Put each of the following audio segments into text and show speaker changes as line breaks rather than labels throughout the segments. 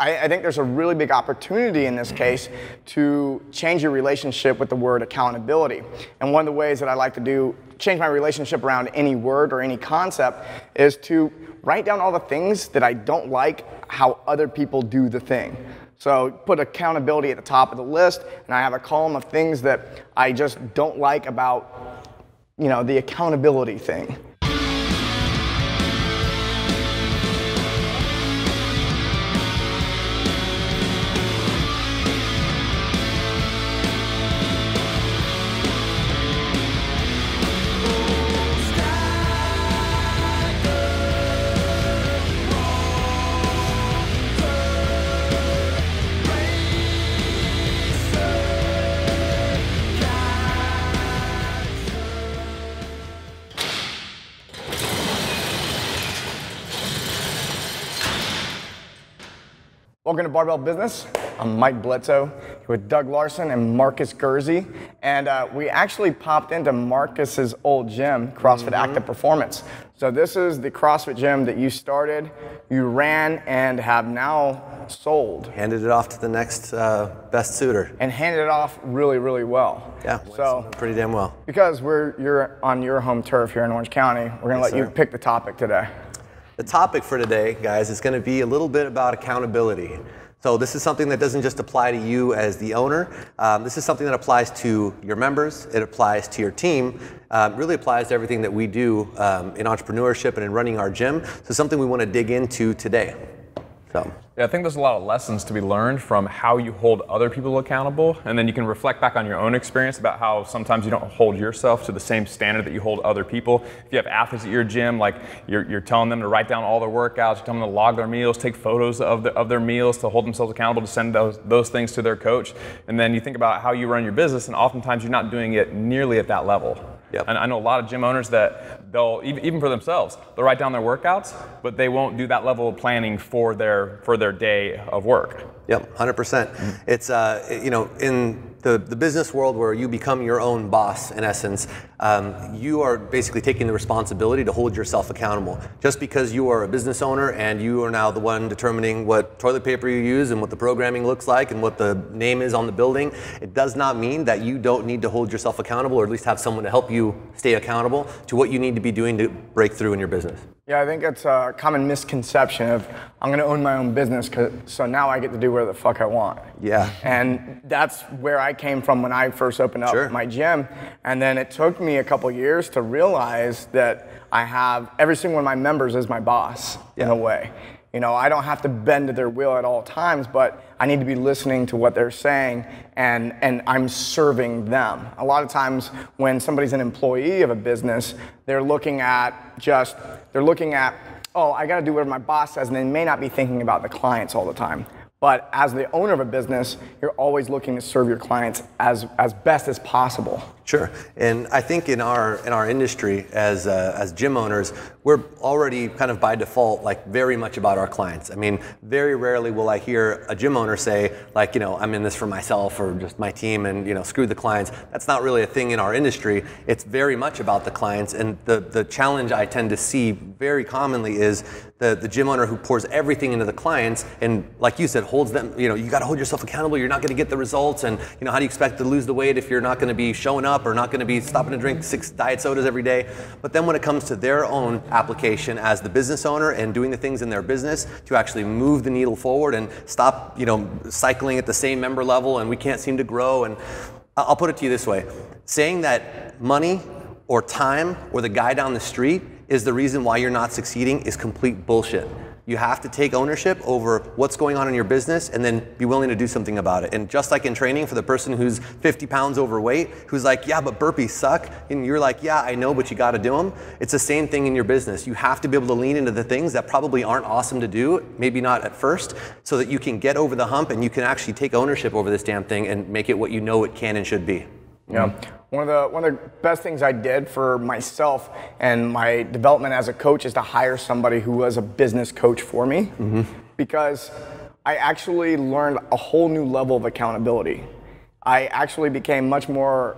I think there's a really big opportunity in this case to change your relationship with the word accountability. And one of the ways that I like to change my relationship around any word or any concept is to write down all the things that I don't like how other people do the thing. So put accountability at the top of the list, and I have a column of things that I just don't like about, the accountability thing. Welcome to Barbell Business. I'm Mike Bledsoe with Doug Larson and Markus Gerszi. And we actually popped into Marcus's old gym, CrossFit Active Performance. So this is the CrossFit gym that you started, you ran, and have now sold.
Handed it off to the next best suitor.
And handed it off really, really well.
Yeah, so pretty damn well.
Because you're on your home turf here in Orange County, we're gonna let you pick the topic today.
The topic for today, guys, is going to be a little bit about accountability. So this is something that doesn't just apply to you as the owner. This is something that applies to your members. It applies to your team. It really applies to everything that we do in entrepreneurship and in running our gym. So something we want to dig into today.
Yeah, I think there's a lot of lessons to be learned from how you hold other people accountable, and then you can reflect back on your own experience about how sometimes you don't hold yourself to the same standard that you hold other people. If you have athletes at your gym, like you're telling them to write down all their workouts, you're telling them to log their meals, take photos of their meals to hold themselves accountable, to send those things to their coach, and then you think about how you run your business, and oftentimes you're not doing it nearly at that level.
Yep.
And I know a lot of gym owners that they'll, even for themselves, they'll write down their workouts, but they won't do that level of planning for their day of work.
Yep, 100%. It's, in the business world where you become your own boss, in essence, you are basically taking the responsibility to hold yourself accountable. Just because you are a business owner and you are now the one determining what toilet paper you use and what the programming looks like and what the name is on the building, it does not mean that you don't need to hold yourself accountable, or at least have someone to help you stay accountable to what you need to be doing to break through in your business.
Yeah, I think it's a common misconception of I'm going to own my own business, so now I get to do whatever the fuck I want.
Yeah.
And that's where I came from when I first opened up my gym. And then it took me a couple years to realize that I have every single one of my members as my boss in a way. I don't have to bend to their will at all times, but I need to be listening to what they're saying, and I'm serving them. A lot of times when somebody's an employee of a business, they're looking at, oh, I gotta do whatever my boss says, and they may not be thinking about the clients all the time. But as the owner of a business, you're always looking to serve your clients as best as possible.
Sure, and I think in our industry as gym owners, we're already kind of by default like very much about our clients. I mean, very rarely will I hear a gym owner say like, I'm in this for myself or just my team and screw the clients. That's not really a thing in our industry. It's very much about the clients, and the challenge I tend to see very commonly is the gym owner who pours everything into the clients and, like you said, holds them, you got to hold yourself accountable. You're not going to get the results, and how do you expect to lose the weight if you're not going to be showing up or not going to be stopping to drink 6 diet sodas every day? But then when it comes to their own application as the business owner and doing the things in their business to actually move the needle forward and stop, cycling at the same member level and we can't seem to grow. And I'll put it to you this way: saying that money or time or the guy down the street is the reason why you're not succeeding is complete bullshit. You have to take ownership over what's going on in your business and then be willing to do something about it. And just like in training for the person who's 50 pounds overweight, who's like, yeah, but burpees suck. And you're like, yeah, I know, but you got to do them. It's the same thing in your business. You have to be able to lean into the things that probably aren't awesome to do, maybe not at first, so that you can get over the hump and you can actually take ownership over this damn thing and make it what you know it can and should be.
Yeah. One of the best things I did for myself and my development as a coach is to hire somebody who was a business coach for me, because I actually learned a whole new level of accountability. I actually became much more,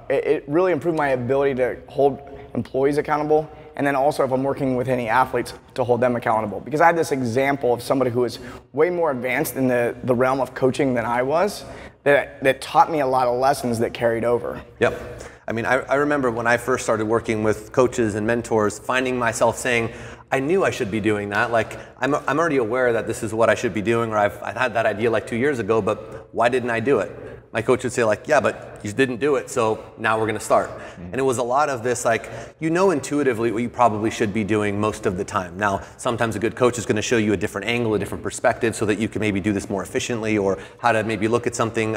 it really improved my ability to hold employees accountable and then also if I'm working with any athletes, to hold them accountable. Because I had this example of somebody who was way more advanced in the realm of coaching than I was, that taught me a lot of lessons that carried over.
Yep. I mean, I remember when I first started working with coaches and mentors, finding myself saying, I knew I should be doing that. Like, I'm already aware that this is what I should be doing, or I had that idea like 2 years ago, but why didn't I do it? My coach would say like, yeah, but you didn't do it, so now we're going to start. And it was a lot of this, like, you know intuitively what you probably should be doing most of the time. Now, sometimes a good coach is going to show you a different angle, a different perspective, so that you can maybe do this more efficiently, or how to maybe look at something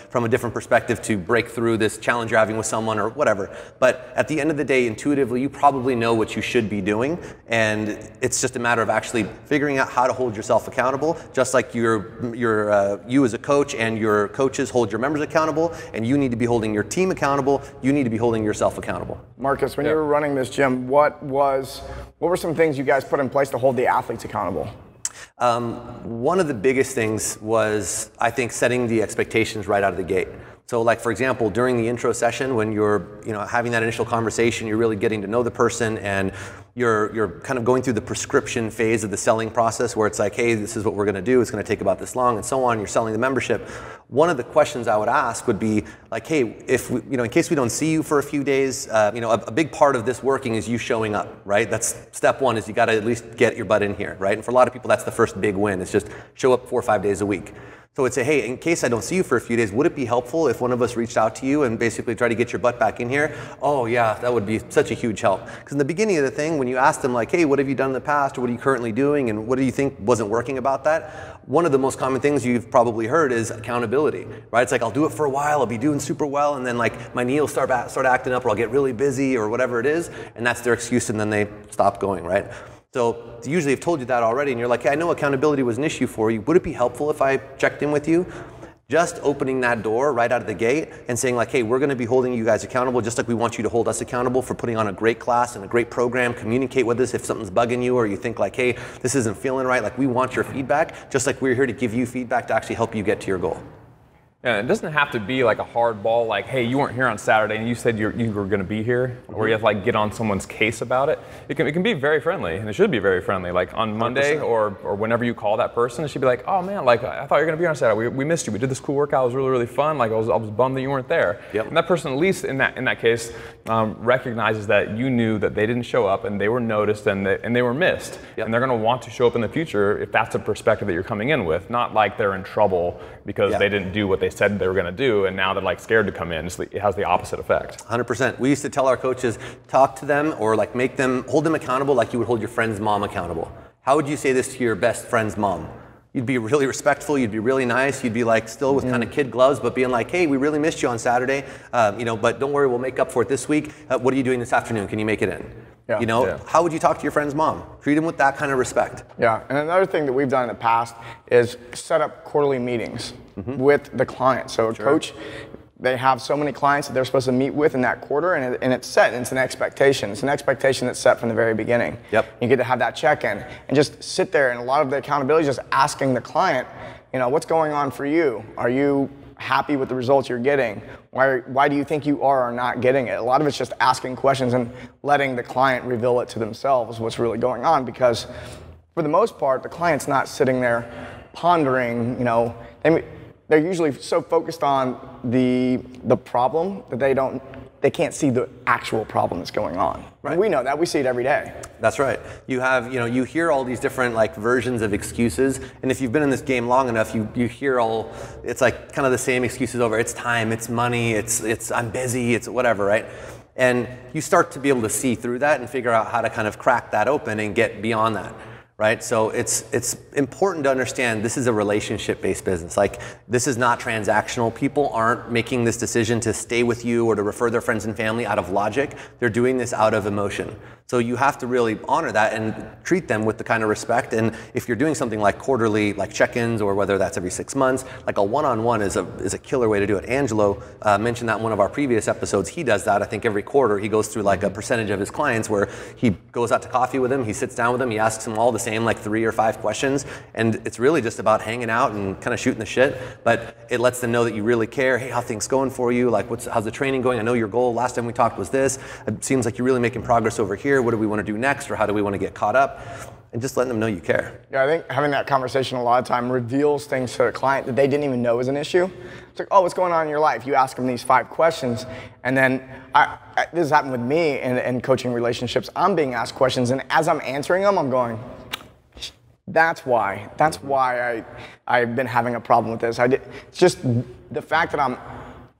from a different perspective to break through this challenge you're having with someone or whatever. But at the end of the day, intuitively, you probably know what you should be doing, and it's just a matter of actually figuring out how to hold yourself accountable, just like you as a coach and your coaches hold your members accountable, and you need to be holding your team accountable. You need to be holding yourself accountable.
Marcus, when you were running this gym, what were some things you guys put in place to hold the athletes accountable?
One of the biggest things was, I think, setting the expectations right out of the gate. So, like, for example, during the intro session, when you're having that initial conversation, you're really getting to know the person, and you're kind of going through the prescription phase of the selling process, where it's like, hey, this is what we're going to do. It's going to take about this long, and so on. You're selling the membership. One of the questions I would ask would be like, hey, if we, in case we don't see you for a few days, a big part of this working is you showing up, right? That's step one, is you got to at least get your butt in here, right? And for a lot of people, that's the first big win. It's just show up 4 or 5 days a week. So it's hey, in case I don't see you for a few days, would it be helpful if one of us reached out to you and basically try to get your butt back in here? Oh yeah, that would be such a huge help. Because in the beginning of the thing, when you ask them like, hey, what have you done in the past, or what are you currently doing, and what do you think wasn't working about that? One of the most common things you've probably heard is accountability, right? It's like, I'll do it for a while, I'll be doing super well, and then like my knee will start acting up, or I'll get really busy, or whatever it is, and that's their excuse, and then they stop going, right? So usually I've told you that already, and you're like, hey, I know accountability was an issue for you. Would it be helpful if I checked in with you? Just opening that door right out of the gate and saying like, hey, we're going to be holding you guys accountable, just like we want you to hold us accountable for putting on a great class and a great program. Communicate with us if something's bugging you, or you think like, hey, this isn't feeling right. Like, we want your feedback, just like we're here to give you feedback to actually help you get to your goal.
Yeah, it doesn't have to be like a hard ball, like, hey, you weren't here on Saturday and you said you were going to be here, or you have to like get on someone's case about it. It can be very friendly, and it should be very friendly. Like on Monday 100%. or whenever you call that person, it should be like, oh man, like I thought you were going to be here on Saturday. We missed you. We did this cool workout. It was really, really fun. Like I was bummed that you weren't there.
Yep.
And that person, at least in that case, recognizes that you knew that they didn't show up and they were noticed and they were missed. Yep. And they're going to want to show up in the future if that's a perspective that you're coming in with, not like they're in trouble because they didn't do what they said they were going to do. And now they're like scared to come in. It has the opposite effect.
100%. We used to tell our coaches, talk to them, or like hold them accountable like you would hold your friend's mom accountable. How would you say this to your best friend's mom? You'd be really respectful, you'd be really nice, you'd be like still with kind of kid gloves, but being like, hey, we really missed you on Saturday, but don't worry, we'll make up for it this week. What are you doing this afternoon? Can you make it in?
Yeah.
How would you talk to your friend's mom? Treat them with that kind of respect.
Yeah, and another thing that we've done in the past is set up quarterly meetings with the client. So a coach, they have so many clients that they're supposed to meet with in that quarter, and it's set, and it's an expectation. It's an expectation that's set from the very beginning.
Yep.
You get to have that check-in and just sit there, and a lot of the accountability is just asking the client, what's going on for you? Are you happy with the results you're getting? Why do you think you are or not getting it? A lot of it's just asking questions and letting the client reveal it to themselves what's really going on, because for the most part, the client's not sitting there pondering, they're usually so focused on the problem that they can't see the actual problem that's going on. Right. And we know that. We see it every day.
That's right. You have, you hear all these different like versions of excuses, and if you've been in this game long enough, you hear it's like kind of the same excuses over. It's time, it's money, it's I'm busy, it's whatever, right? And you start to be able to see through that and figure out how to kind of crack that open and get beyond that. Right? So it's important to understand this is a relationship-based business. Like, this is not transactional. People aren't making this decision to stay with you or to refer their friends and family out of logic. They're doing this out of emotion. So you have to really honor that and treat them with the kind of respect. And if you're doing something like quarterly, like check-ins, or whether that's every 6 months, like a one-on-one is a killer way to do it. Angelo mentioned that in one of our previous episodes. He does that, I think, every quarter. He goes through like a percentage of his clients where he goes out to coffee with them, he sits down with them, he asks them all the same like 3 or 5 questions, and it's really just about hanging out and kind of shooting the shit, but it lets them know that you really care. Hey, how things going for you? Like, how's the training going? I know your goal last time we talked was this. It seems like you're really making progress over here. here? What do we want to do next? Or how do we want to get caught up? And just letting them know you care.
Yeah, I think having that conversation a lot of time reveals things to the client that they didn't even know was an issue. It's like, oh, what's going on in your life? You ask them these 5 questions, and then this has happened with me in coaching relationships. I'm being asked questions, and as I'm answering them, I'm going, that's why I've been having a problem with this. It's just the fact that I'm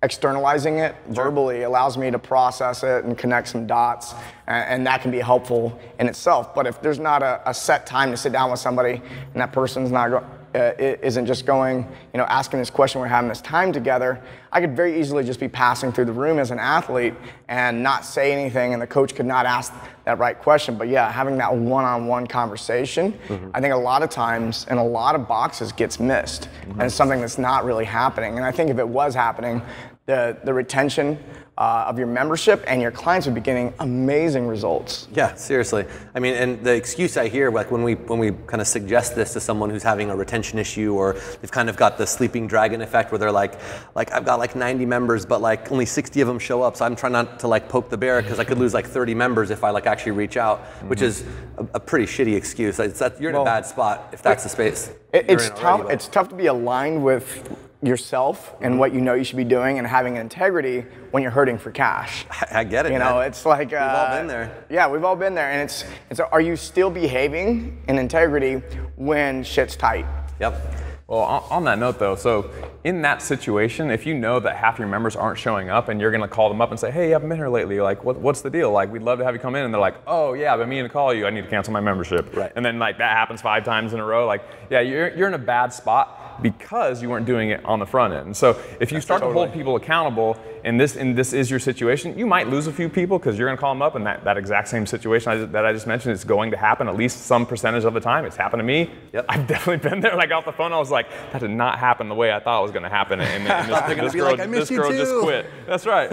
externalizing it verbally allows me to process it and connect some dots, and that can be helpful in itself. But if there's not a set time to sit down with somebody, and that person's not isn't just going, asking this question, we're having this time together, I could very easily just be passing through the room as an athlete and not say anything, and the coach could not ask that right question. But yeah, having that one-on-one conversation, I think a lot of times in a lot of boxes gets missed, and it's something that's not really happening. And I think if it was happening, the retention of your membership and your clients would be getting amazing results.
Yeah, seriously. I mean, and the excuse I hear, like when we kind of suggest this to someone who's having a retention issue, or they've kind of got the sleeping dragon effect where they're like I've got like 90 members, but like only 60 of them show up, so I'm trying not to like poke the bear because I could lose like 30 members if I like actually reach out, which is a pretty shitty excuse. You're in a bad spot if that's the space.
It's tough. It's tough to be aligned with yourself and what you should be doing and having integrity when you're hurting for cash.
I get it.
It's like
we've all been there.
Yeah, we've all been there, and it's are you still behaving in integrity when shit's tight?
Yep.
Well, on that note though, so in that situation, if you know that half your members aren't showing up and you're gonna call them up and say, hey, I haven't been here lately, like what's the deal? Like, we'd love to have you come in, and they're like, oh yeah, I've been meaning to call you, I need to cancel my membership.
Right.
And then like that happens 5 times in a row, like, yeah, you're in a bad spot because you weren't doing it on the front end. So if you start to hold people accountable, and this is your situation, you might lose a few people because you're gonna call them up, and that exact same situation that I just mentioned is going to happen at least some percentage of the time. It's happened to me.
Yep.
I've definitely been there. Like off the phone, I was like, that did not happen the way I thought it was gonna happen. And this girl just quit. That's right.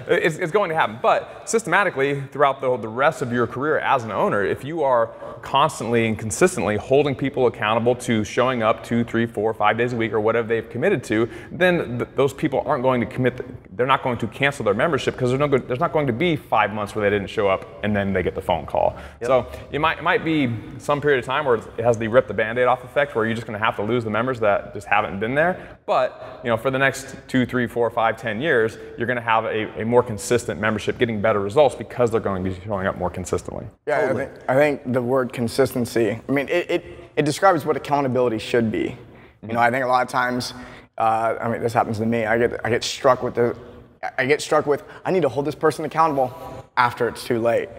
It's going to happen. But systematically, throughout the rest of your career as an owner, if you are constantly and consistently holding people accountable to showing up 2, 3, 4, 5 days a week or whatever they've committed to, then those people aren't going to commit. They're not going to cancel their membership because there's not going to be 5 months where they didn't show up and then they get the phone call. Yep. So it might be some period of time where it has the rip the Band-Aid off effect, where you're just going to have to lose the members that just haven't been there. But for the next 2, 3, 4, 5, 10 years, you're going to have a more consistent membership, getting better results because they're going to be showing up more consistently.
Yeah, totally. I think the word consistency, I mean, it describes what accountability should be. I think a lot of times, this happens to me. I get struck with I need to hold this person accountable after it's too late.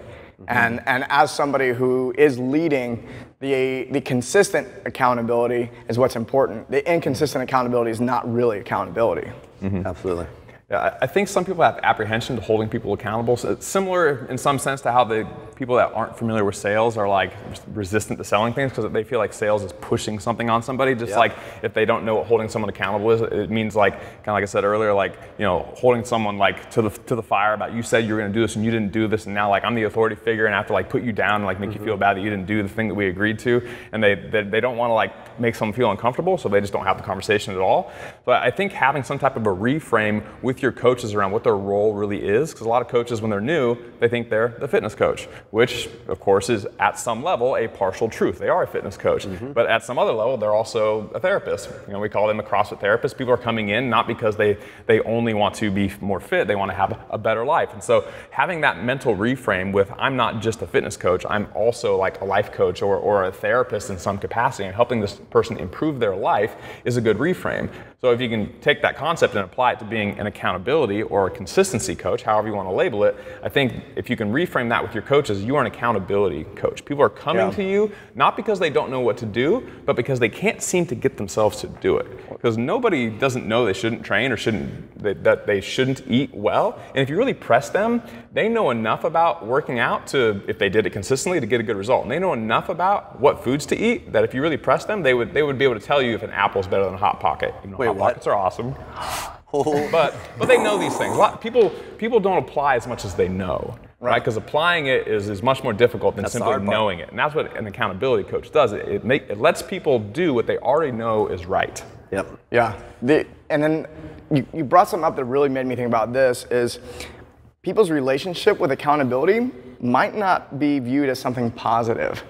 And as somebody who is leading, the consistent accountability is what's important. The inconsistent accountability is not really accountability.
Absolutely.
Yeah, I think some people have apprehension to holding people accountable. So it's similar in some sense to how the people that aren't familiar with sales are like resistant to selling things because they feel like sales is pushing something on somebody. Just like if they don't know what holding someone accountable is, it means like, kind of like I said earlier, like, holding someone like to the fire about you said you were going to do this and you didn't do this, and now like I'm the authority figure and I have to like put you down and like make you feel bad that you didn't do the thing that we agreed to, and they don't want to like make someone feel uncomfortable, so they just don't have the conversation at all. So I think having some type of a reframe with your coaches around what their role really is, because a lot of coaches when they're new, they think they're the fitness coach, which of course is at some level a partial truth. They are a fitness coach, but at some other level they're also a therapist. We call them a CrossFit therapist. People are coming in not because they only want to be more fit, they want to have a better life. And so having that mental reframe with, I'm not just a fitness coach, I'm also like a life coach or a therapist in some capacity, and helping this person improve their life is a good reframe. So if you can take that concept and apply it to being an accountability or a consistency coach, however you want to label it, I think if you can reframe that with your coaches, you are an accountability coach. People are coming to you not because they don't know what to do, but because they can't seem to get themselves to do it. Because nobody doesn't know they shouldn't train or that they shouldn't eat well. And if you really press them, they know enough about working out to, if they did it consistently, to get a good result. And they know enough about what foods to eat that if you really press them, they would be able to tell you if an apple is better than a Hot Pocket. Hot Pockets are awesome. But they know these things. People don't apply as much as they know, right? Because applying it is much more difficult than simply knowing it. And that's what an accountability coach does. It lets people do what they already know is right.
Yep.
Yeah. And then you brought something up that really made me think about this is people's relationship with accountability might not be viewed as something positive.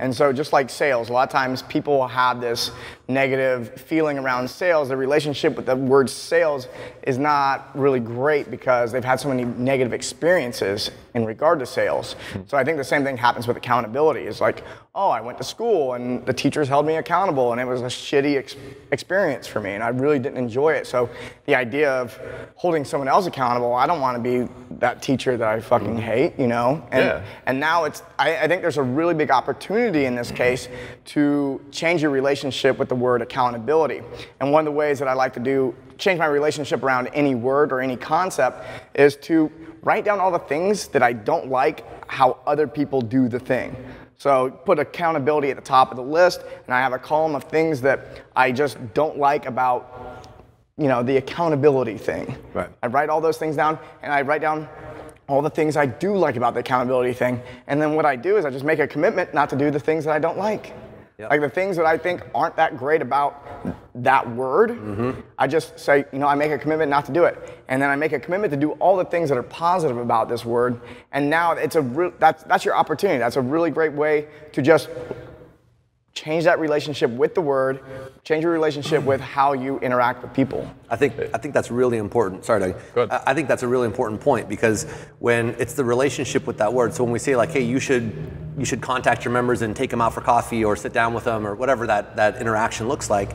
And so just like sales, a lot of times people have this negative feeling around sales. The relationship with the word sales is not really great because they've had so many negative experiences in regard to sales. So I think the same thing happens with accountability. It's like, oh, I went to school and the teachers held me accountable and it was a shitty experience for me and I really didn't enjoy it. So the idea of holding someone else accountable, I don't want to be that teacher that I fucking hate, you know? And now I think there's a really big opportunity in this case to change your relationship with the word accountability. And one of the ways that I like to change my relationship around any word or any concept is to write down all the things that I don't like how other people do the thing. So put accountability at the top of the list, and I have a column of things that I just don't like about, the accountability thing.
Right.
I write all those things down, and I write down all the things I do like about the accountability thing. And then what I do is I just make a commitment not to do the things that I don't like. Yep. Like the things that I think aren't that great about that word, I just say, I make a commitment not to do it. And then I make a commitment to do all the things that are positive about this word. And now that's your opportunity. That's a really great way to just change that relationship with the word, change your relationship with how you interact with people.
I think that's really important. Sorry, Doug.
Go ahead.
I think that's a really important point because when it's the relationship with that word, so when we say like, hey, you should contact your members and take them out for coffee or sit down with them or whatever that interaction looks like,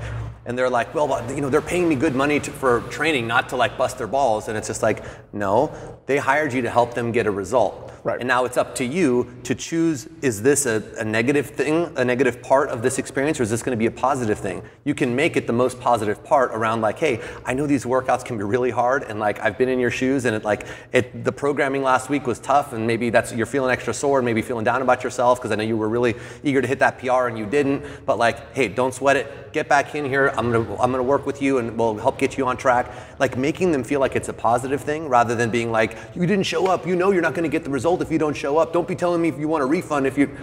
and they're like, well, they're paying me good money for training, not to like bust their balls. And it's just like, no, they hired you to help them get a result.
Right.
And now it's up to you to choose, is this a negative thing, a negative part of this experience, or is this going to be a positive thing? You can make it the most positive part around like, hey, I know these workouts can be really hard, and like I've been in your shoes, and the programming last week was tough, and maybe you're feeling extra sore, and maybe feeling down about yourself because I know you were really eager to hit that PR and you didn't. But like, hey, don't sweat it. Get back in here. I'm gonna work with you, and we'll help get you on track. Like making them feel like it's a positive thing rather than being like, you didn't show up. You're not going to get the result if you don't show up. Don't be telling me if you want a refund if you.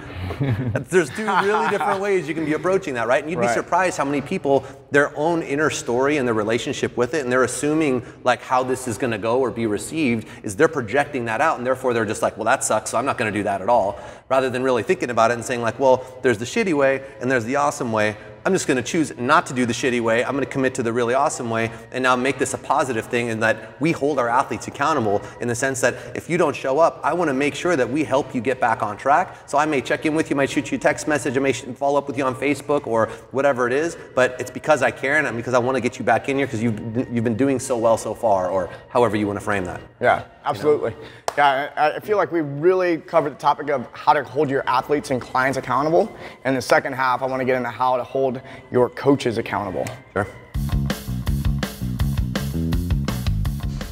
There's two really different ways you can be approaching that, right? And you'd be surprised how many people, their own inner story and their relationship with it, and they're assuming like how this is going to go or be received, is they're projecting that out, and therefore they're just like, well, that sucks, so I'm not going to do that at all, rather than really thinking about it and saying like, well, there's the shitty way and there's the awesome way. I'm just going to choose not to do the shitty way. I'm going to commit to the really awesome way and now make this a positive thing, in that we hold our athletes accountable in the sense that if you don't show up, I want to make sure that we help you get back on track. So I may check in with you, might shoot you a text message, I may follow up with you on Facebook or whatever it is, but it's because I care and because I want to get you back in here because you've been doing so well so far, or however you want to frame that.
Yeah, absolutely. Yeah, I feel like we really covered the topic of how to hold your athletes and clients accountable. In the second half, I want to get into how to hold your coaches accountable.
Sure.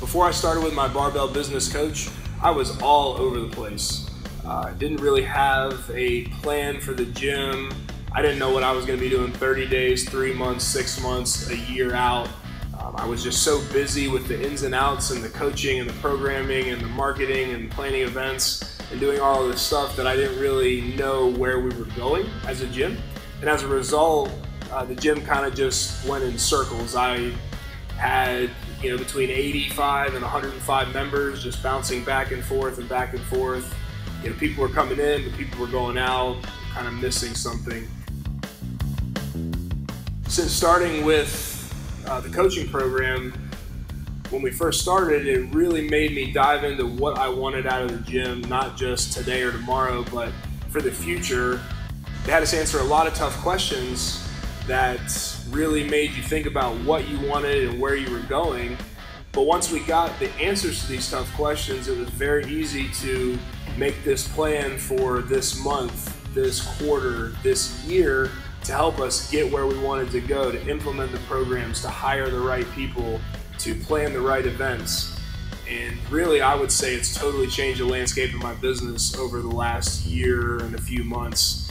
Before I started with my Barbell business coach, I was all over the place. I didn't really have a plan for the gym. I didn't know what I was going to be doing 30 days, 3 months, 6 months, a year out. I was just so busy with the ins and outs and the coaching and the programming and the marketing and planning events and doing all of this stuff that I didn't really know where we were going as a gym. And as a result, the gym kind of just went in circles. I had, between 85 and 105 members just bouncing back and forth and back and forth. People were coming in, but people were going out, kind of missing something. Since starting with the coaching program, when we first started, it really made me dive into what I wanted out of the gym, not just today or tomorrow, but for the future. They had us answer a lot of tough questions that really made you think about what you wanted and where you were going. But once we got the answers to these tough questions, it was very easy to make this plan for this month, this quarter, this year, to help us get where we wanted to go, to implement the programs, to hire the right people, to plan the right events. And really, I would say it's totally changed the landscape of my business over the last year and a few months.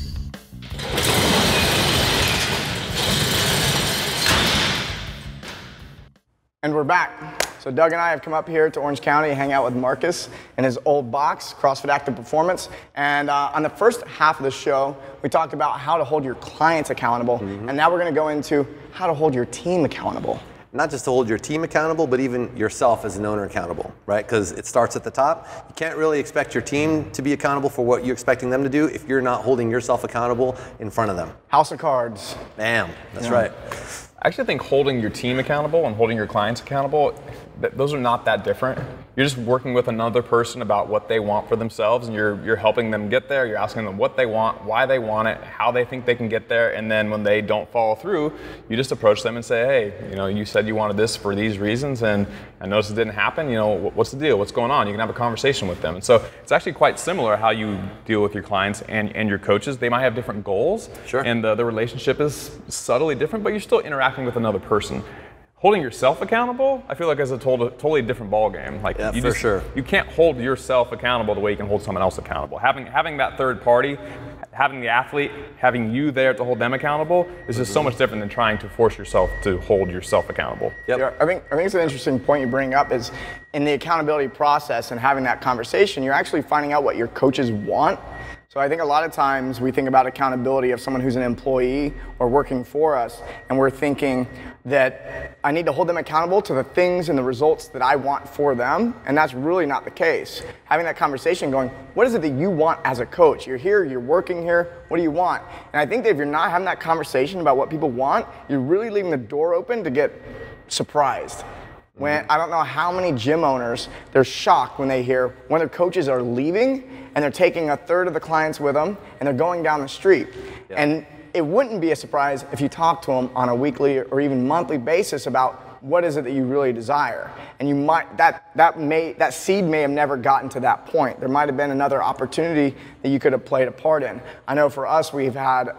And we're back. So Doug and I have come up here to Orange County to hang out with Markus in his old box, CrossFit Active Performance. And on the first half of the show, we talked about how to hold your clients accountable. And now we're going to go into how to hold your team accountable.
not just to hold your team accountable, but even yourself as an owner accountable, right? Because it starts at the top. You can't really expect your team to be accountable for what you're expecting them to do if you're not holding yourself accountable in front of them.
House of cards.
Bam, that's right.
I actually think holding your team accountable and holding your clients accountable, those are not that different. You're just working with another person about what they want for themselves, and you're helping them get there. You're asking them what they want, why they want it, how they think they can get there, and then when they don't follow through, you just approach them and say, hey, you said you wanted this for these reasons, and I noticed it didn't happen. What's the deal? What's going on? You can have a conversation with them. And so it's actually quite similar how you deal with your clients and your coaches. They might have different goals,
sure,
and the relationship is subtly different, but you're still interacting with another person. Holding yourself accountable, I feel like is a totally different ballgame. Like
sure.
You can't hold yourself accountable the way you can hold someone else accountable. Having that third party, having the athlete, having you there to hold them accountable is just so much different than trying to force yourself to hold yourself accountable.
Yep.
Yeah, I think it's an interesting point you bring up is in the accountability process and having that conversation, you're actually finding out what your coaches want. So I think a lot of times we think about accountability of someone who's an employee or working for us, and we're thinking that I need to hold them accountable to the things and the results that I want for them, and that's really not the case. Having that conversation going, what is it that you want as a coach? You're here, you're working here, what do you want? And I think that if you're not having that conversation about what people want, you're really leaving the door open to get surprised. When I don't know how many gym owners, they're shocked when they hear one of their coaches are leaving and they're taking a third of the clients with them and they're going down the street. Yeah. And it wouldn't be a surprise if you talk to them on a weekly or even monthly basis about what is it that you really desire. And you might that seed may have never gotten to that point. There might have been another opportunity that you could have played a part in. I know for us we've had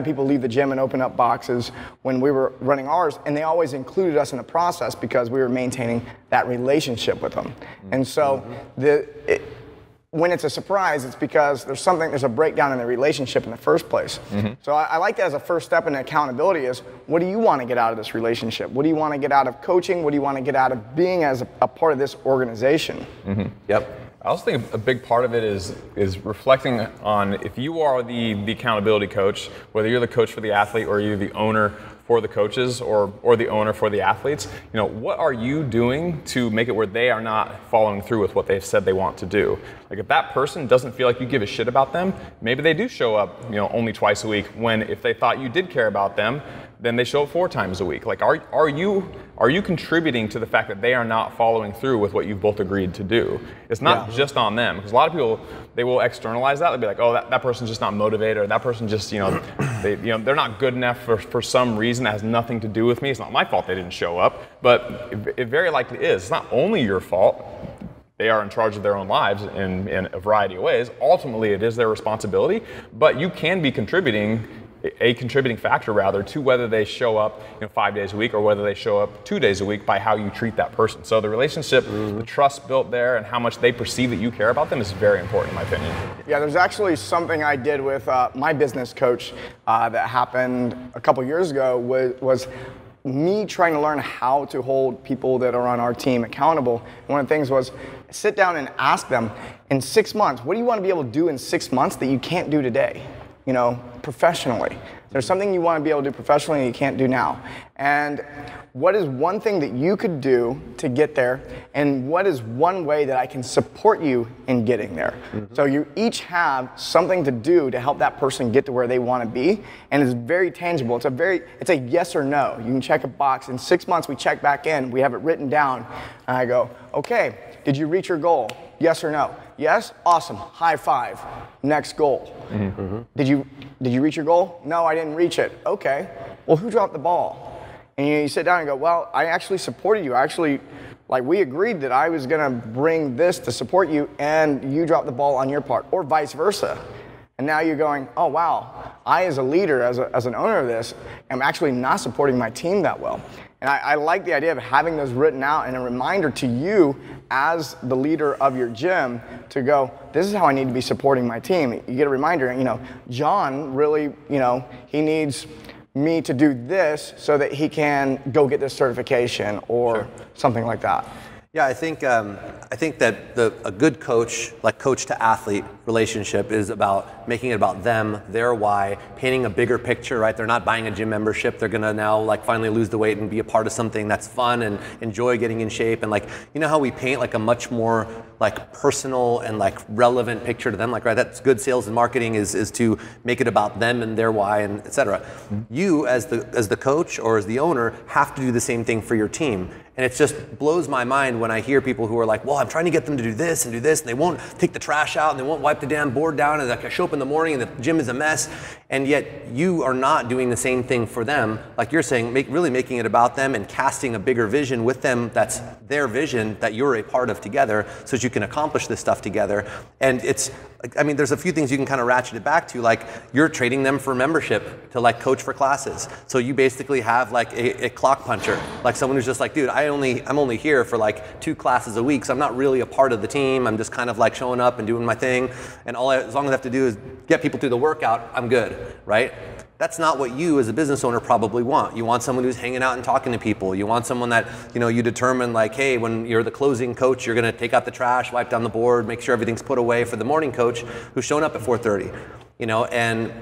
people leave the gym and open up boxes when we were running ours, and they always included us in the process because we were maintaining that relationship with them. And so when it's a surprise, it's because there's a breakdown in the relationship in the first place. So I like that as a first step in accountability is, what do you want to get out of this relationship? What do you want to get out of coaching? What do you want to get out of being as a part of this organization?
Yep.
I also think a big part of it is reflecting on if you are the accountability coach, whether you're the coach for the athlete or you're the owner for the coaches or the owner for the athletes, what are you doing to make it where they are not following through with what they've said they want to do? Like if that person doesn't feel like you give a shit about them, maybe they do show up, only twice a week, when if they thought you did care about them, then they show up 4 times a week. Like are you contributing to the fact that they are not following through with what you've both agreed to do? It's not just on them, because a lot of people, they will externalize that. They'll be like, oh, that person's just not motivated, or that person just, they're not good enough for some reason that has nothing to do with me. It's not my fault they didn't show up, but it very likely is. It's not only your fault. They are in charge of their own lives in a variety of ways. Ultimately, it is their responsibility, but you can be a contributing factor rather to whether they show up 5 days a week or whether they show up 2 days a week by how you treat that person. So the relationship, the trust built there, and how much they perceive that you care about them is very important in my opinion.
Yeah, there's actually something I did with my business coach that happened a couple years ago was me trying to learn how to hold people that are on our team accountable. One of the things was sit down and ask them, in 6 months, what do you want to be able to do in 6 months that you can't do today? Professionally. There's something you want to be able to do professionally and you can't do now. And what is one thing that you could do to get there? And what is one way that I can support you in getting there? So you each have something to do to help that person get to where they want to be. And it's very tangible. It's a yes or no. You can check a box. In 6 months, we check back in. We have it written down. And I go, okay, did you reach your goal? Yes or no? Yes? Awesome. High five. Next goal. Did you reach your goal? No, I didn't reach it. Okay. Well, who dropped the ball? And you sit down and go, well, I actually supported you. We agreed that I was going to bring this to support you, and you dropped the ball on your part, or vice versa. And now you're going, oh, wow, I as a leader, as an owner of this, am actually not supporting my team that well. And I like the idea of having those written out and a reminder to you as the leader of your gym to go, this is how I need to be supporting my team. You get a reminder, John really, he needs me to do this so that he can go get this certification or something like that.
Yeah, I think that a good coach, like coach to athlete relationship, is about making it about them, their why, painting a bigger picture, right? They're not buying a gym membership. They're gonna now like finally lose the weight and be a part of something that's fun and enjoy getting in shape. And like, you know how we paint like a much more like personal and like relevant picture to them, like, right, that's good sales and marketing is to make it about them and their why and etc. You as the coach or as the owner have to do the same thing for your team. And it just blows my mind when I hear people who are like, well, I'm trying to get them to do this, and they won't take the trash out, and they won't wipe the damn board down, and like I show up in the morning and the gym is a mess, and yet you are not doing the same thing for them. Like you're saying, really making it about them and casting a bigger vision with them that's their vision that you're a part of together so that you can accomplish this stuff together. And it's, I mean, there's a few things you can kind of ratchet it back to, like you're trading them for membership to like coach for classes. So you basically have like a clock puncher, like someone who's just like, dude, I'm only here for like 2 classes a week, so I'm not really a part of the team. I'm just kind of like showing up and doing my thing, and as long as I have to do is get people through the workout, I'm good, right? That's not what you as a business owner probably want. You want someone who's hanging out and talking to people. You want someone that, you know, you determine like, hey, when you're the closing coach, you're gonna take out the trash, wipe down the board, make sure everything's put away for the morning coach who's showing up at 4:30, you know, and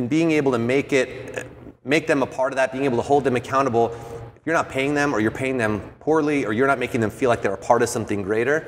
being able to make them a part of that, being able to hold them accountable. If you're not paying them, or you're paying them poorly, or you're not making them feel like they're a part of something greater,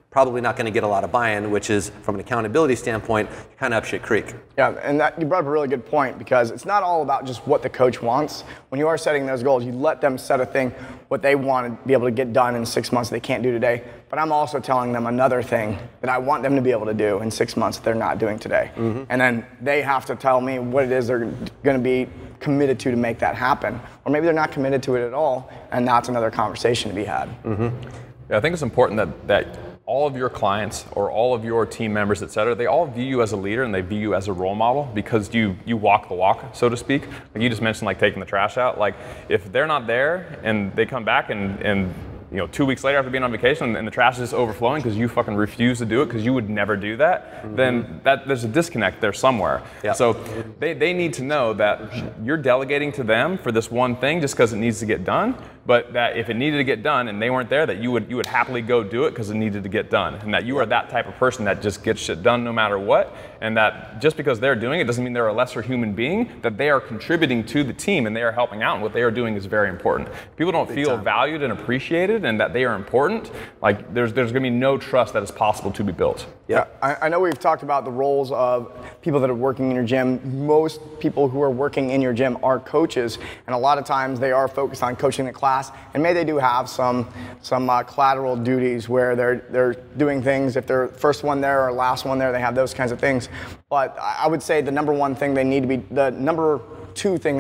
probably not going to get a lot of buy-in, which is, from an accountability standpoint, kind of up shit creek.
Yeah, and that, you brought up a really good point, because it's not all about just what the coach wants. When you are setting those goals, you let them set a thing, what they want to be able to get done in 6 months they can't do today. But I'm also telling them another thing that I want them to be able to do in 6 months that they're not doing today. Mm-hmm. And then they have to tell me what it is they're going to be committed to make that happen. Or maybe they're not committed to it at all, and that's another conversation to be had.
Mm-hmm. Yeah, I think it's important that all of your clients or all of your team members, et cetera, they all view you as a leader and they view you as a role model, because you walk the walk, so to speak. Like you just mentioned, like taking the trash out. Like if they're not there and they come back and you know, 2 weeks later after being on vacation and the trash is just overflowing because you fucking refuse to do it because you would never do that, mm-hmm. then there's a disconnect there somewhere. Yep. So they need to know that you're delegating to them for this one thing just because it needs to get done, but that if it needed to get done and they weren't there, that you would happily go do it because it needed to get done, and that you are that type of person that just gets shit done no matter what, and that just because they're doing it doesn't mean they're a lesser human being, that they are contributing to the team and they are helping out, and what they are doing is very important. If people don't feel valued and appreciated and that they are important, like there's going to be no trust that is possible to be built.
Yeah, I know we've talked about the roles of people that are working in your gym. Most people who are working in your gym are coaches, and a lot of times they are focused on coaching the class, and maybe they do have some collateral duties where they're doing things. If they're first one there or last one there, they have those kinds of things. But I would say the number 2 thing they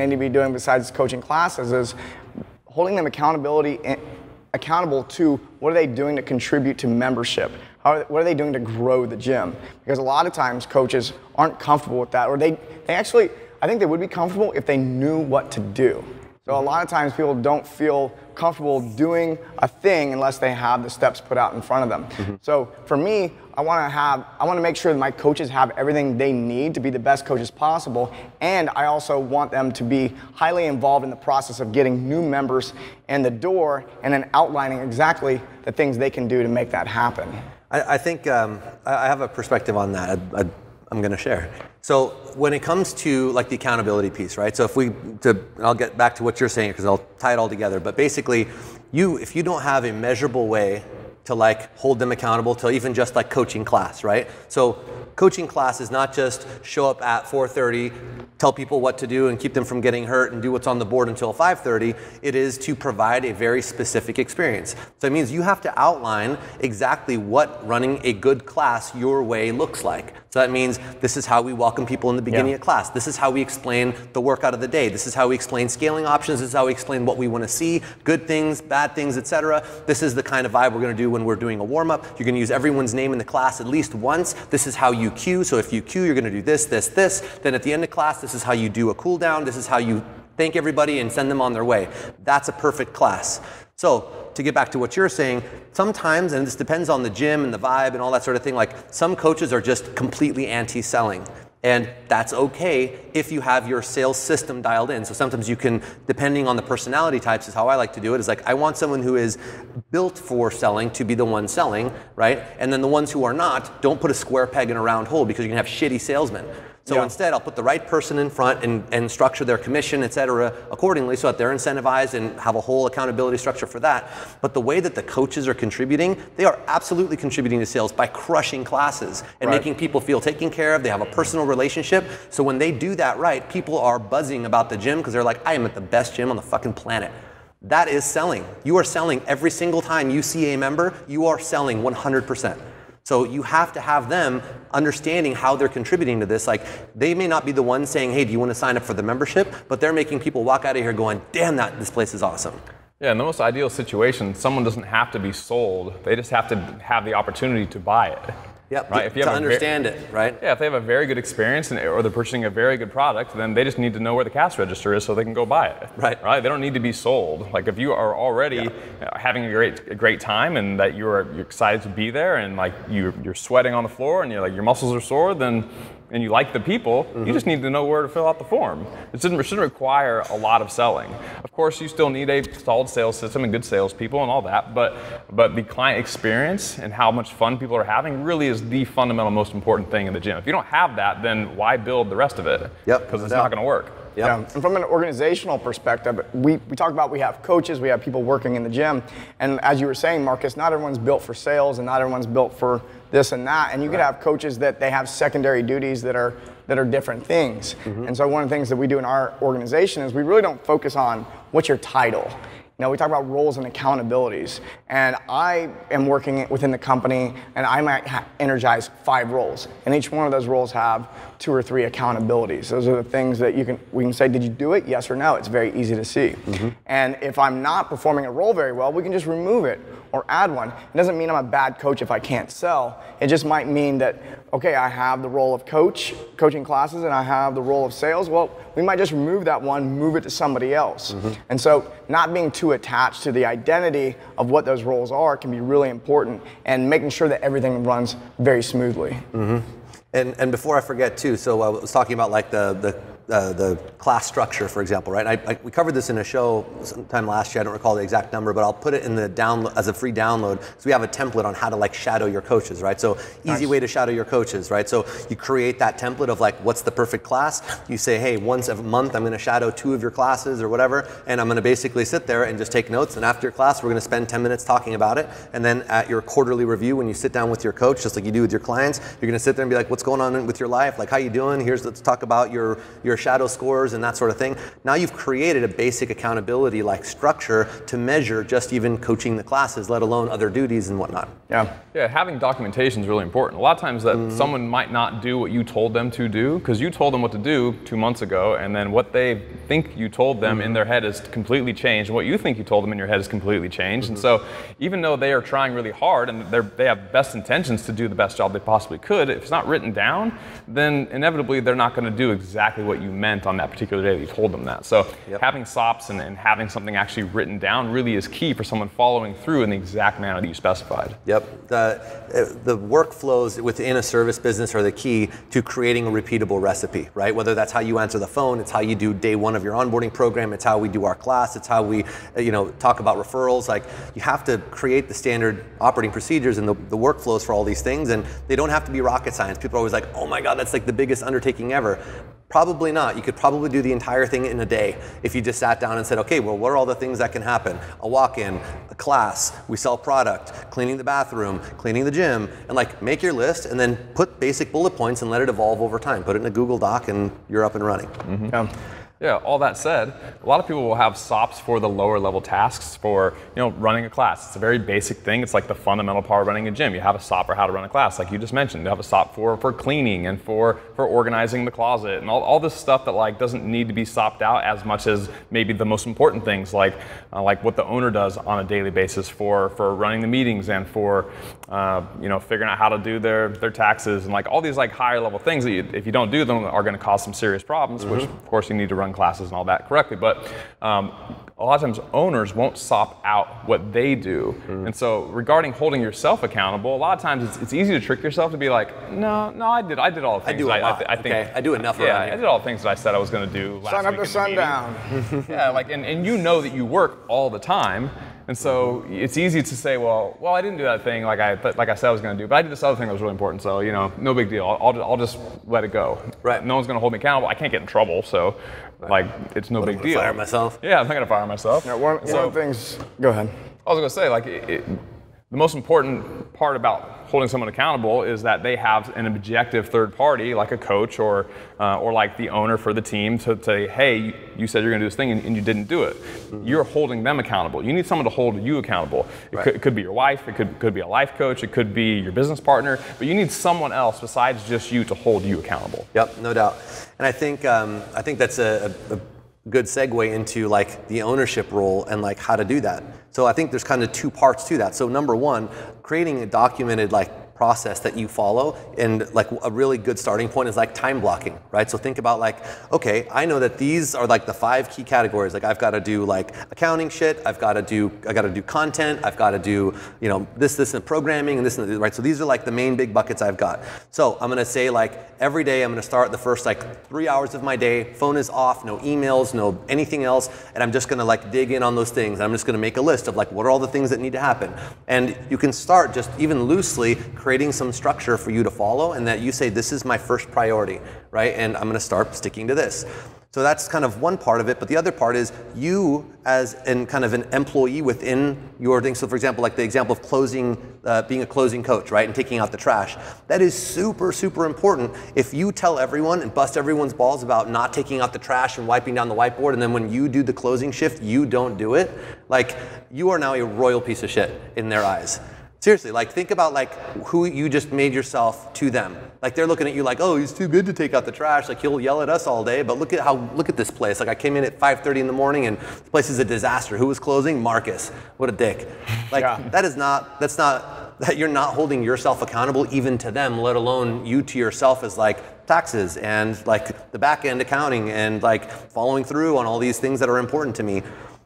need to be doing besides coaching classes is holding them accountable to what are they doing to contribute to membership. What are they doing to grow the gym? Because a lot of times coaches aren't comfortable with that, or they actually, I think they would be comfortable if they knew what to do. So a lot of times people don't feel comfortable doing a thing unless they have the steps put out in front of them. Mm-hmm. So for me, I want to make sure that my coaches have everything they need to be the best coaches possible, and I also want them to be highly involved in the process of getting new members in the door and then outlining exactly the things they can do to make that happen.
I think I have a perspective on that I'm going to share. So when it comes to like the accountability piece, right? So I'll get back to what you're saying because I'll tie it all together. But basically, if you don't have a measurable way to like hold them accountable to even just like coaching class, right? So coaching class is not just show up at 4:30, tell people what to do and keep them from getting hurt and do what's on the board until 5:30. It is to provide a very specific experience. So it means you have to outline exactly what running a good class your way looks like. So that means this is how we welcome people in the beginning of class. This is how we explain the workout of the day. This is how we explain scaling options. This is how we explain what we want to see, good things, bad things, etc. This is the kind of vibe we're going to do when we're doing a warm-up. You're going to use everyone's name in the class at least once. This is how you cue. So if you cue, you're going to do this, this, this. Then at the end of class, this is how you do a cool down. This is how you thank everybody and send them on their way. That's a perfect class. So to get back to what you're saying, sometimes, and this depends on the gym and the vibe and all that sort of thing, like some coaches are just completely anti-selling. And that's okay if you have your sales system dialed in. So sometimes you can, depending on the personality types is how I like to do it, is like I want someone who is built for selling to be the one selling, right? And then the ones who are not, don't put a square peg in a round hole because you can have shitty salesmen. So instead, I'll put the right person in front and structure their commission, et cetera, accordingly so that they're incentivized and have a whole accountability structure for that. But the way that the coaches are contributing, they are absolutely contributing to sales by crushing classes and making people feel taken care of. They have a personal relationship. So when they do that right, people are buzzing about the gym because they're like, I am at the best gym on the fucking planet. That is selling. You are selling every single time you see a member, you are selling 100%. So you have to have them understanding how they're contributing to this. Like, they may not be the ones saying, hey, do you want to sign up for the membership? But they're making people walk out of here going, damn, this place is awesome.
Yeah, in the most ideal situation, someone doesn't have to be sold. They just have to have the opportunity to buy it.
Yep,
right? If you
to
have
understand it, right?
Yeah, if they have a very good experience or they're purchasing a very good product, then they just need to know where the cash register is so they can go buy it.
Right.
Right? They don't need to be sold. Like, if you are already having a great time and that you're excited to be there and like you're sweating on the floor and you're like your muscles are sore, then and you like the people, you just need to know where to fill out the form. It shouldn't require a lot of selling. Of course, you still need a solid sales system and good salespeople and all that, but the client experience and how much fun people are having really is the fundamental most important thing in the gym. If you don't have that, then why build the rest of it?
Yep.
Because it's not going to work.
Yep.
Yeah. And from an organizational perspective, we talk about we have coaches, we have people working in the gym, and as you were saying, Marcus, not everyone's built for sales and not everyone's built for this and that, and you could have coaches that they have secondary duties that are different things. And so one of the things that we do in our organization is we really don't focus on what's your title. You know, we talk about roles and accountabilities, and I am working within the company, and I might energize 5 roles, and each one of those roles have 2 or 3 accountabilities. Those are the things that we can say, did you do it? Yes or no. It's very easy to see. And if I'm not performing a role very well, we can just remove it or add one. It doesn't mean I'm a bad coach if I can't sell. It just might mean that, okay, I have the role of coaching classes, and I have the role of sales. Well, we might just remove that one, move it to somebody else. And so not being too attached to the identity of what those roles are can be really important, and making sure that everything runs very smoothly.
And before I forget too, so I was talking about like the class structure, for example, right? We covered this in a show sometime last year. I don't recall the exact number, but I'll put it in the download as a free download. So we have a template on how to like shadow your coaches, right? So easy way to shadow your coaches, right? So you create that template of like, what's the perfect class? You say, hey, once a month, I'm going to shadow 2 of your classes or whatever, and I'm going to basically sit there and just take notes. And after your class, we're going to spend 10 minutes talking about it. And then at your quarterly review, when you sit down with your coach, just like you do with your clients, you're going to sit there and be like, what's going on with your life? Like, how you doing? Let's talk about your shadow scores and that sort of thing. Now you've created a basic accountability like structure to measure just even coaching the classes, let alone other duties and whatnot.
Yeah, having documentation is really important. A lot of times that someone might not do what you told them to do because you told them what to do 2 months ago, and then what they think you told them in their head is completely changed, and what you think you told them in your head is completely changed. And so even though they are trying really hard and they have best intentions to do the best job they possibly could, if it's not written down, then inevitably they're not going to do exactly what you meant on that particular day that you told them that. So having SOPs and having something actually written down really is key for someone following through in the exact manner that you specified.
Yep. The workflows within a service business are the key to creating a repeatable recipe, right? Whether that's how you answer the phone, it's how you do day 1 of your onboarding program, it's how we do our class, it's how we talk about referrals. Like, you have to create the standard operating procedures and the workflows for all these things, and they don't have to be rocket science. People are always like, oh my God, that's like the biggest undertaking ever. Probably not. You could probably do the entire thing in a day if you just sat down and said, okay, well, what are all the things that can happen? A walk-in, a class, we sell product, cleaning the bathroom, cleaning the gym, and like make your list and then put basic bullet points and let it evolve over time. Put it in a Google Doc and you're up and running.
Yeah, all that said, a lot of people will have SOPs for the lower level tasks for, running a class. It's a very basic thing. It's like the fundamental part of running a gym. You have a SOP for how to run a class, like you just mentioned. You have a SOP for cleaning and for organizing the closet and all this stuff that like doesn't need to be SOP'd out as much as maybe the most important things like what the owner does on a daily basis for running the meetings and for figuring out how to do their taxes and like all these like higher level things that if you don't do them are going to cause some serious problems, which of course you need to run classes and all that correctly, but a lot of times owners won't SOP out what they do. And so regarding holding yourself accountable, a lot of times it's easy to trick yourself to be like, no, I did all the things.
I do a lot. I think I do enough around here.
I did all the things that I said I was going to do last week.
Sun up to sundown.
Yeah, like and you know that you work all the time. And so it's easy to say, well, I didn't do that thing like I said I was going to do, but I did this other thing that was really important. So, no big deal. I'll just let it go.
Right.
No one's going to hold me accountable. I can't get in trouble. So, it's no big deal.
Fire myself?
Yeah, I'm not going to fire myself.
Yeah, one of the things, go ahead.
I was going to say, the most important part about holding someone accountable is that they have an objective third party, like a coach or like the owner for the team, to say, hey, you said you're going to do this thing and you didn't do it. Mm-hmm. You're holding them accountable. You need someone to hold you accountable. It could be your wife, it could be a life coach, it could be your business partner, but you need someone else besides just you to hold you accountable.
Yep, no doubt. And I think that's a good segue into like the ownership role and like how to do that. So I think there's kind of two parts to that. So number one, creating a documented like process that you follow, and like a really good starting point is like time blocking, right? So think about like, okay, I know that these are like the 5 key categories. Like I've got to do like accounting shit, I got to do content, I've got to do, this and programming and this and that, right? So these are like the main big buckets I've got. So I'm gonna say like every day I'm gonna start the first like 3 hours of my day, phone is off, no emails, no anything else, and I'm just gonna like dig in on those things. I'm just gonna make a list of like what are all the things that need to happen. And you can start just even loosely creating some structure for you to follow, and that you say, this is my first priority, right? And I'm gonna start sticking to this. So that's kind of one part of it, but the other part is you as kind of an employee within your thing. So for example, like the example of closing, being a closing coach, right? And taking out the trash. That is super, super important. If you tell everyone and bust everyone's balls about not taking out the trash and wiping down the whiteboard, and then when you do the closing shift, you don't do it, like you are now a royal piece of shit in their eyes. Seriously, like think about like who you just made yourself to them. Like they're looking at you like, oh, he's too good to take out the trash. Like he'll yell at us all day, but look at this place. Like I came in at 5:30 in the morning and this place is a disaster. Who was closing? Marcus. What a dick. Like that you're not holding yourself accountable even to them, let alone you to yourself as like taxes and like the back end accounting and like following through on all these things that are important to me.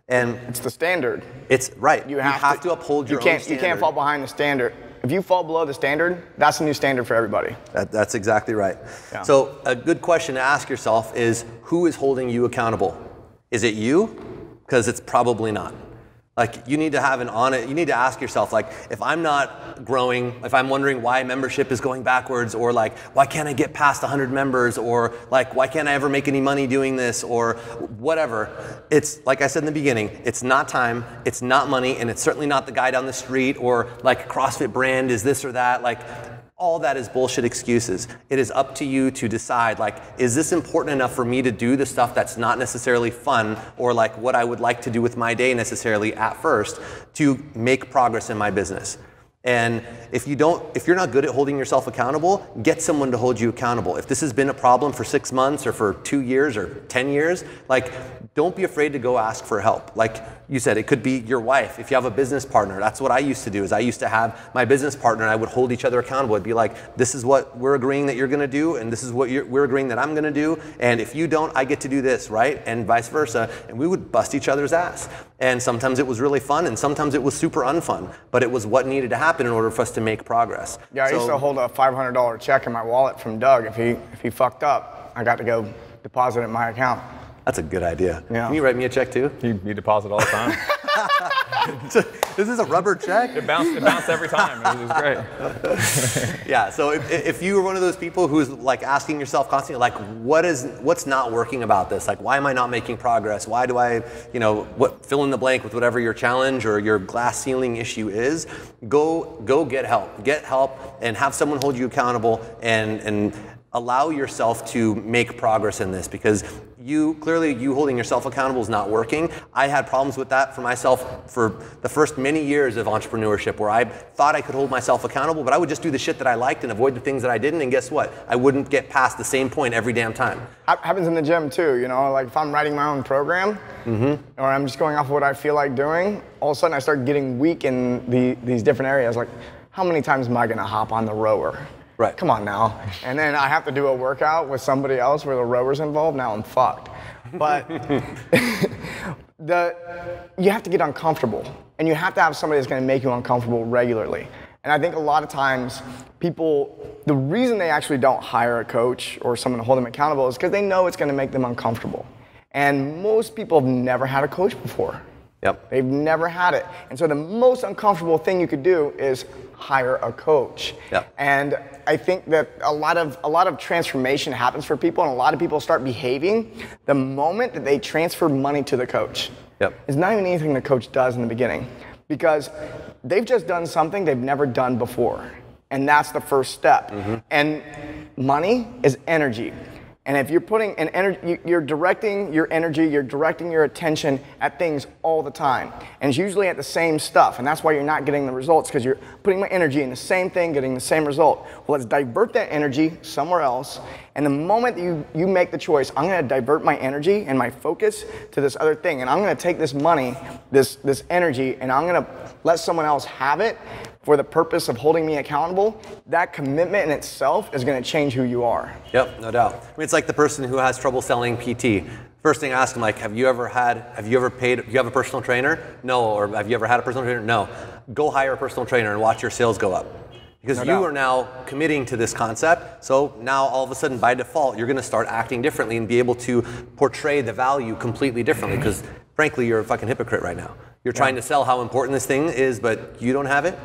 And
it's the standard.
It's right. You have to uphold your own standard.
You can't fall behind the standard. If you fall below the standard, that's the new standard for everybody.
That's exactly right.
Yeah.
So a good question to ask yourself is, who is holding you accountable? Is it you? Because it's probably not. Like you need to have you need to ask yourself, like, if I'm not growing, if I'm wondering why membership is going backwards, or like, why can't I get past 100 members, or like, why can't I ever make any money doing this, or whatever. It's like I said in the beginning, it's not time, it's not money, and it's certainly not the guy down the street, or like CrossFit brand is this or that. Like, all that is bullshit excuses. It is up to you to decide, like, is this important enough for me to do the stuff that's not necessarily fun, or like what I would like to do with my day necessarily at first, to make progress in my business. And if you're not good at holding yourself accountable, get someone to hold you accountable. If this has been a problem for 6 months or for 2 years or 10 years, like, don't be afraid to go ask for help. Like you said, it could be your wife. If you have a business partner, that's what I used to do, is I used to have my business partner and I would hold each other accountable. It'd be like, this is what we're agreeing that you're gonna do, and this is what we're agreeing that I'm gonna do, and if you don't, I get to do this, right? And vice versa. And we would bust each other's ass. And sometimes it was really fun, and sometimes it was super unfun, but it was what needed to happen in order for us to make progress.
Yeah, I used to hold a $500 check in my wallet from Doug. If he fucked up, I got to go deposit it in my account.
That's a good idea.
Yeah.
Can you write me a check too?
You deposit all the time.
This is a rubber check?
It bounced every time. It was great.
Yeah, so if you were one of those people who's like asking yourself constantly, like, what's not working about this? Like, why am I not making progress? Why do I, fill in the blank with whatever your challenge or your glass ceiling issue is, go get help. Get help and have someone hold you accountable and allow yourself to make progress in this, because you holding yourself accountable is not working. I had problems with that for myself for the first many years of entrepreneurship, where I thought I could hold myself accountable, but I would just do the shit that I liked and avoid the things that I didn't, and guess what? I wouldn't get past the same point every damn time.
Happens in the gym too, like if I'm writing my own program, or I'm just going off of what I feel like doing, all of a sudden I start getting weak in these different areas. Like, how many times am I gonna hop on the rower?
Right.
Come on now. And then I have to do a workout with somebody else where the rower's involved. Now I'm fucked. But you have to get uncomfortable. And you have to have somebody that's going to make you uncomfortable regularly. And I think a lot of times the reason they actually don't hire a coach or someone to hold them accountable is because they know it's going to make them uncomfortable. And most people have never had a coach before.
Yep.
They've never had it. And so the most uncomfortable thing you could do is hire a coach.
Yep.
And I think that a lot of transformation happens for people, and a lot of people start behaving the moment that they transfer money to the coach.
Yep.
It's not even anything the coach does in the beginning, because they've just done something they've never done before. And that's the first step. Mm-hmm. And money is energy. And if you're putting an energy, you're directing your energy, you're directing your attention at things all the time. And it's usually at the same stuff. And that's why you're not getting the results, because you're putting my energy in the same thing, getting the same result. Well, let's divert that energy somewhere else. And the moment you make the choice, I'm going to divert my energy and my focus to this other thing. And I'm going to take this money, this energy, and I'm going to let someone else have it for the purpose of holding me accountable. That commitment in itself is going to change who you are.
Yep, no doubt. I mean, it's like the person who has trouble selling PT. First thing I ask them, like, do you have a personal trainer? No. Or have you ever had a personal trainer? No. Go hire a personal trainer and watch your sales go up. Because you are now committing to this concept, so now all of a sudden, by default, you're going to start acting differently and be able to portray the value completely differently, because frankly, you're a fucking hypocrite right now. You're trying to sell how important this thing is, but you don't have it,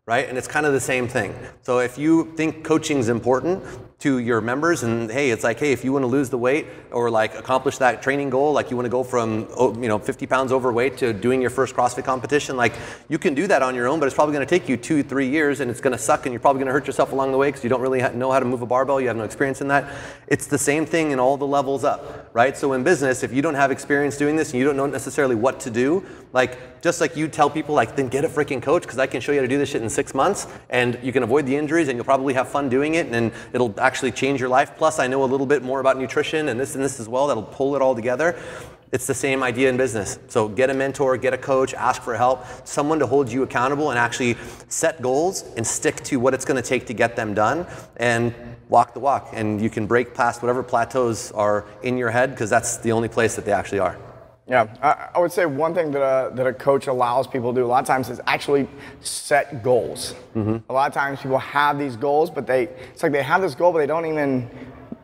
right? And it's kind of the same thing. So if you think coaching is important to your members, and hey, it's like, hey, if you want to lose the weight or like accomplish that training goal, like you want to go from 50 pounds overweight to doing your first CrossFit competition, like you can do that on your own, but it's probably going to take you 2-3 years, and it's going to suck, and you're probably going to hurt yourself along the way because you don't really know how to move a barbell. You have no experience in that. It's the same thing in all the levels up, right? So in business, if you don't have experience doing this and you don't know necessarily what to do, like just like you tell people, like, then get a freaking coach, because I can show you how to do this shit in 6 months, and you can avoid the injuries, and you'll probably have fun doing it, and it'll actually change your life. Plus, I know a little bit more about nutrition and this as well. That'll pull it all together. It's the same idea in business. So get a mentor, get a coach, ask for help, someone to hold you accountable and actually set goals and stick to what it's going to take to get them done, and walk the walk. And you can break past whatever plateaus are in your head, because that's the only place that they actually are.
Yeah, I would say one thing that a coach allows people to do a lot of times is actually set goals. Mm-hmm. A lot of times people have these goals, but it's like they have this goal, but they don't even,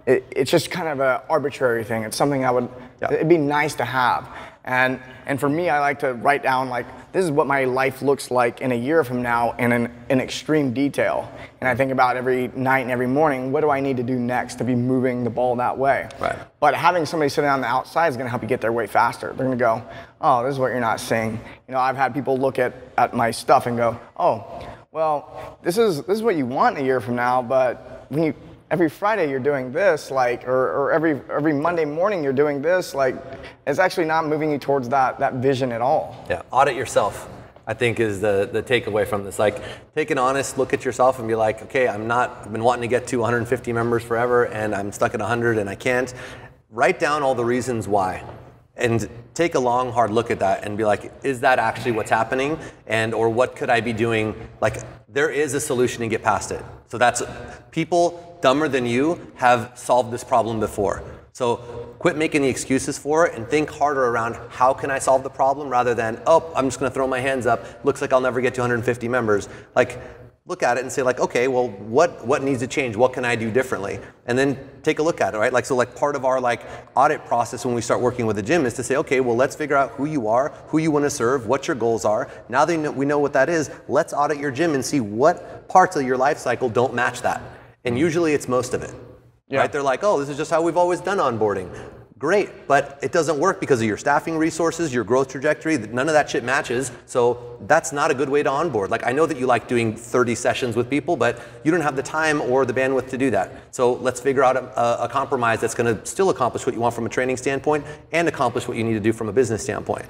it's just kind of an arbitrary thing. It's something it'd be nice to have. And for me, I like to write down, like, this is what my life looks like in a year from now in extreme detail. And I think about every night and every morning, what do I need to do next to be moving the ball that way? Right. But having somebody sitting on the outside is going to help you get there way faster. They're going to go, oh, this is what you're not seeing. I've had people look at my stuff and go, oh, well, this is what you want a year from now, but when every Friday you're doing this, like, or every Monday morning you're doing this, like, it's actually not moving you towards that vision at all.
Yeah, audit yourself, I think, is the takeaway from this. Like, take an honest look at yourself and be like, okay, I've been wanting to get to 150 members forever, and I'm stuck at 100 and I can't. Write down all the reasons why. And take a long, hard look at that and be like, is that actually what's happening? Or what could I be doing? Like, there is a solution to get past it. So that's, people dumber than you have solved this problem before. So quit making the excuses for it and think harder around, how can I solve the problem, rather than, oh, I'm just going to throw my hands up. Looks like I'll never get to 150 members. Like, look at it and say, like, okay, well, what needs to change? What can I do differently? And then take a look at it, right? Like, so like part of our like audit process when we start working with the gym is to say, okay, well, let's figure out who you are, who you want to serve, what your goals are. Now that we know what that is, let's audit your gym and see what parts of your life cycle don't match that. And usually it's most of it, right? They're like, oh, this is just how we've always done onboarding. Great, but it doesn't work because of your staffing resources, your growth trajectory. None of that shit matches, so that's not a good way to onboard. Like, I know that you like doing 30 sessions with people, but you don't have the time or the bandwidth to do that. So let's figure out a compromise that's going to still accomplish what you want from a training standpoint and accomplish what you need to do from a business standpoint.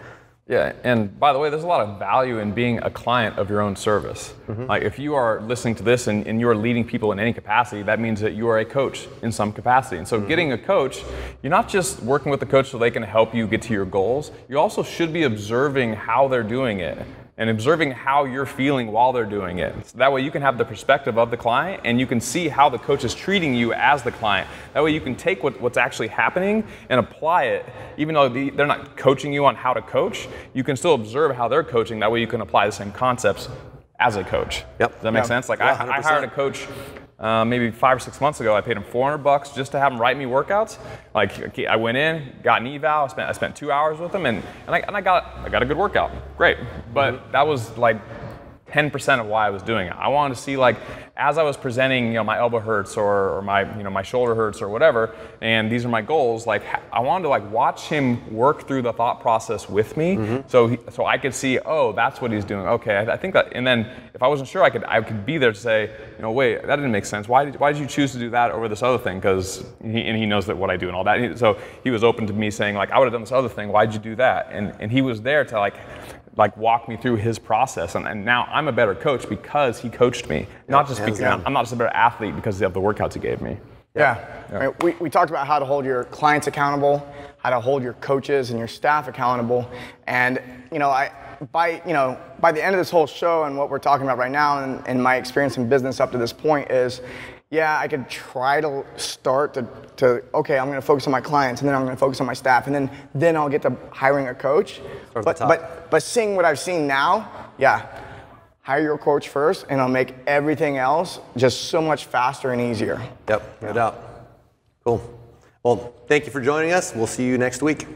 Yeah, and by the way, there's a lot of value in being a client of your own service. Mm-hmm. Like, if you are listening to this and you are leading people in any capacity, that means that you are a coach in some capacity. And so getting a coach, you're not just working with the coach so they can help you get to your goals, you also should be observing how they're doing it and observing how you're feeling while they're doing it. So that way you can have the perspective of the client and you can see how the coach is treating you as the client. That way you can take what's actually happening and apply it. Even though they're not coaching you on how to coach, you can still observe how they're coaching. That way you can apply the same concepts as a coach.
Yep.
Does that make sense? Like
Yeah,
I hired a coach maybe 5 or 6 months ago. I paid him $400 just to have him write me workouts. Like I went in, got an eval. I spent 2 hours with him, and I got a good workout. Great, but that was like 10% of why I was doing it. I wanted to see, like, as I was presenting, my elbow hurts or my, my shoulder hurts or whatever, and these are my goals, like, I wanted to, like, watch him work through the thought process with me, so I could see, oh, that's what he's doing. Okay, I think that, and then if I wasn't sure, I could be there to say, wait, that didn't make sense. Why did you choose to do that over this other thing? Because he knows that what I do and all that. So he was open to me saying, like, I would have done this other thing. Why did you do that? And he was there to like walk me through his process, and now I'm a better coach because he coached me. Not just because I'm not just a better athlete because of the workouts he gave me.
Yeah. I mean, we talked about how to hold your clients accountable, how to hold your coaches and your staff accountable, and by the end of this whole show and what we're talking about right now, and my experience in business up to this point is, yeah, I could try to start to okay, I'm going to focus on my clients, and then I'm going to focus on my staff, and then I'll get to hiring a coach. But seeing what I've seen now, yeah, hire your coach first, and it'll make everything else just so much faster and easier.
Yep, no doubt. Cool. Well, thank you for joining us. We'll see you next week.